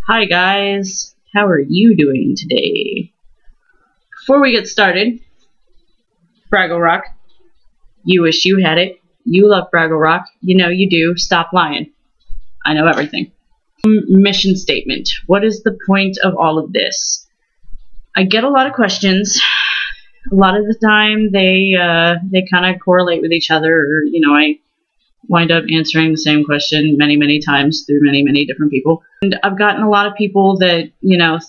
Hi guys, how are you doing today? Before we get started, Fraggle Rock, you wish you had it. You love Fraggle Rock. You know you do. Stop lying. I know everything. Mission statement. What is the point of all of this? I get a lot of questions. A lot of the time they kind of correlate with each other, or, I wind up answering the same question many times through many different people. And I've gotten a lot of people that,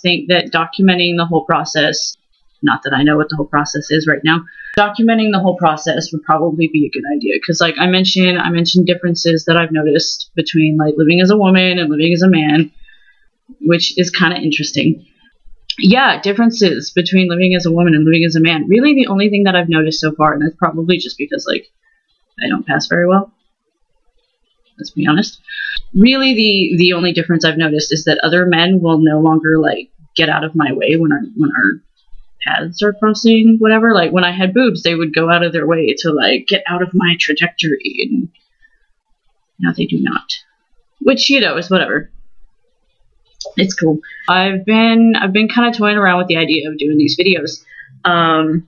think that documenting the whole process, not that I know what the whole process is right now, documenting the whole process would probably be a good idea. Because like I mentioned differences that I've noticed between like living as a woman and living as a man, which is kind of interesting. Yeah, differences between living as a woman and living as a man. Really the only thing that I've noticed so far, and that's probably just because like I don't pass very well. Let's be honest. Really, the only difference I've noticed is that other men will no longer like get out of my way when our paths are crossing. Whatever. Like when I had boobs, they would go out of their way to like get out of my trajectory, and now they do not. Which is whatever. It's cool. I've been kind of toying around with the idea of doing these videos. But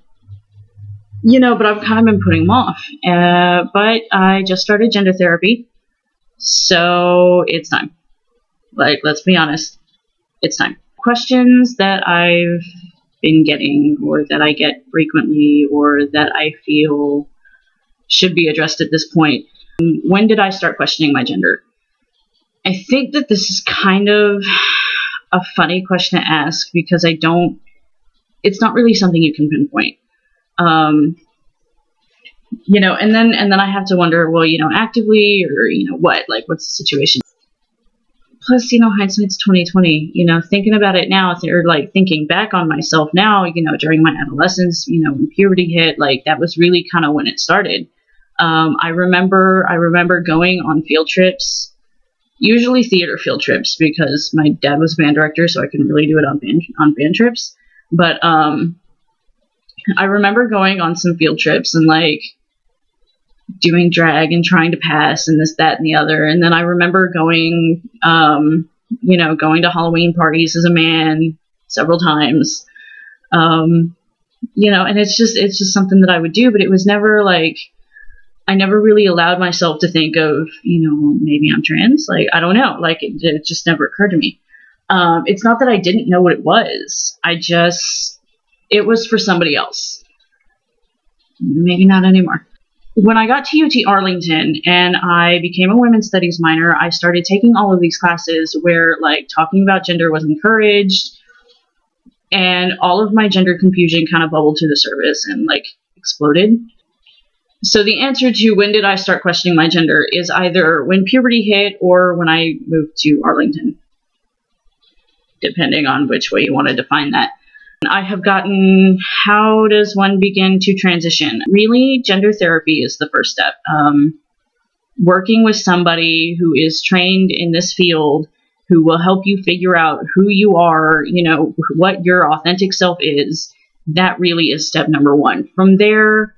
I've kind of been putting them off. But I just started gender therapy. So it's time. Like, let's be honest. It's time. Questions that I've been getting, or that I get frequently, or that I feel should be addressed at this point. When did I start questioning my gender? I think that this is kind of a funny question to ask because it's not really something you can pinpoint. And then I have to wonder, well, actively, or, what, like, what's the situation? Plus, hindsight's 2020, thinking about it now, or like thinking back on myself now, during my adolescence, when puberty hit, like that was really kind of when it started. I remember going on field trips, usually theater field trips, because my dad was a band director, so I couldn't really do it on band trips. But, I remember going on some field trips and like doing drag and trying to pass and this, that, and the other. And then I remember going, going to Halloween parties as a man several times. And it's just something that I would do, but it was never like, I never really allowed myself to think of, maybe I'm trans. Like, I don't know. Like, it just never occurred to me. It's not that I didn't know what it was. It was for somebody else. Maybe not anymore. When I got to UT Arlington and I became a women's studies minor, I started taking all of these classes where like talking about gender was encouraged, and all of my gender confusion kind of bubbled to the surface and like exploded. So the answer to when did I start questioning my gender is either when puberty hit or when I moved to Arlington, depending on which way you want to define that. I have gotten, how does one begin to transition? Really, gender therapy is the first step. Working with somebody who is trained in this field, who will help you figure out who you are, what your authentic self is, that really is step number one. From there,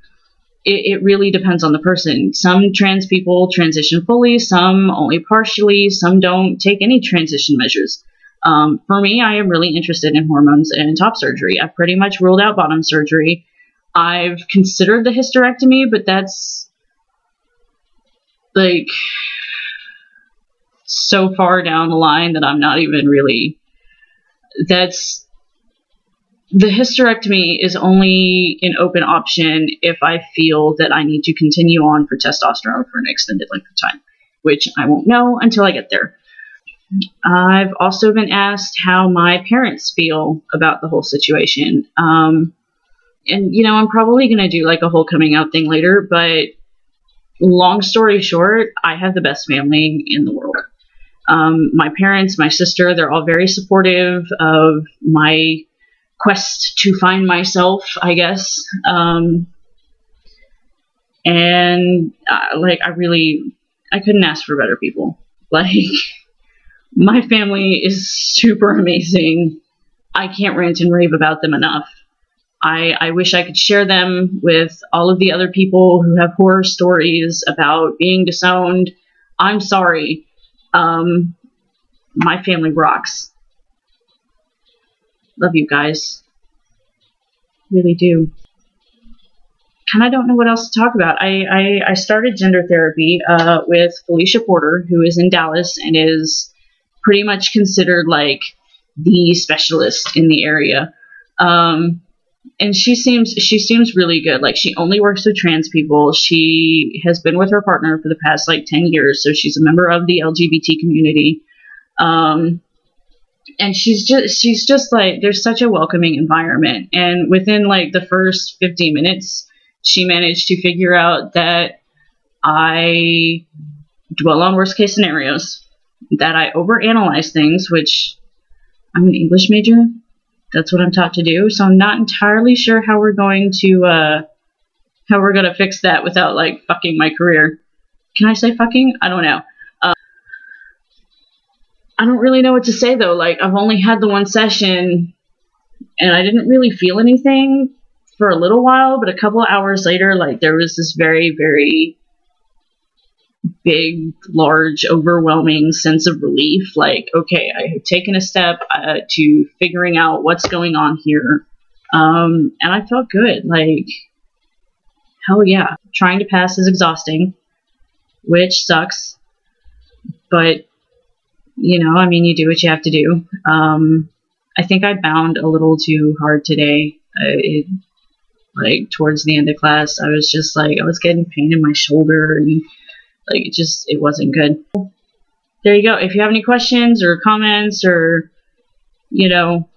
it really depends on the person. Some trans people transition fully, some only partially, some don't take any transition measures. For me, I am really interested in hormones and top surgery. I've pretty much ruled out bottom surgery. I've considered the hysterectomy, but that's like so far down the line that I'm not even really, the hysterectomy is only an open option if I feel that I need to continue on for testosterone for an extended length of time, which I won't know until I get there. I've also been asked how my parents feel about the whole situation. And, I'm probably going to do like a whole coming out thing later, but long story short, I have the best family in the world. My parents, my sister, they're all very supportive of my quest to find myself, I guess. I couldn't ask for better people. Like, my family is super amazing. I can't rant and rave about them enough. I wish I could share them with all of the other people who have horror stories about being disowned. I'm sorry. My family rocks. Love you guys. Really do. Kind of don't know what else to talk about. I started gender therapy with Felicia Porter, who is in Dallas and is pretty much considered like the specialist in the area. And she seems really good. Like, she only works with trans people. She has been with her partner for the past like 10 years, so she's a member of the LGBT community. And she's just like, there's such a welcoming environment. And within like the first 15 minutes, she managed to figure out that I dwell on worst case scenarios, that I overanalyze things, which I'm an English major. That's what I'm taught to do. So I'm not entirely sure how we're going to fix that without like fucking my career. Can I say fucking? I don't know. I don't really know what to say though. Like, I've only had the one session and I didn't really feel anything for a little while, but a couple hours later, like, there was this very, very big, large, overwhelming sense of relief. Like, okay, I have taken a step to figuring out what's going on here. And I felt good. Like, hell yeah. Trying to pass is exhausting, which sucks. But, you know, I mean, you do what you have to do. I think I bound a little too hard today. Like, towards the end of class, I was just like, I was getting pain in my shoulder, and like, it wasn't good. There you go. If you have any questions or comments or, you know,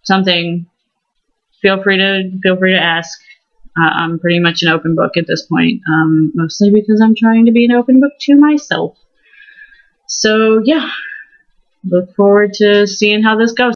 something, feel free to ask. I'm pretty much an open book at this point, mostly because I'm trying to be an open book to myself. So yeah, look forward to seeing how this goes.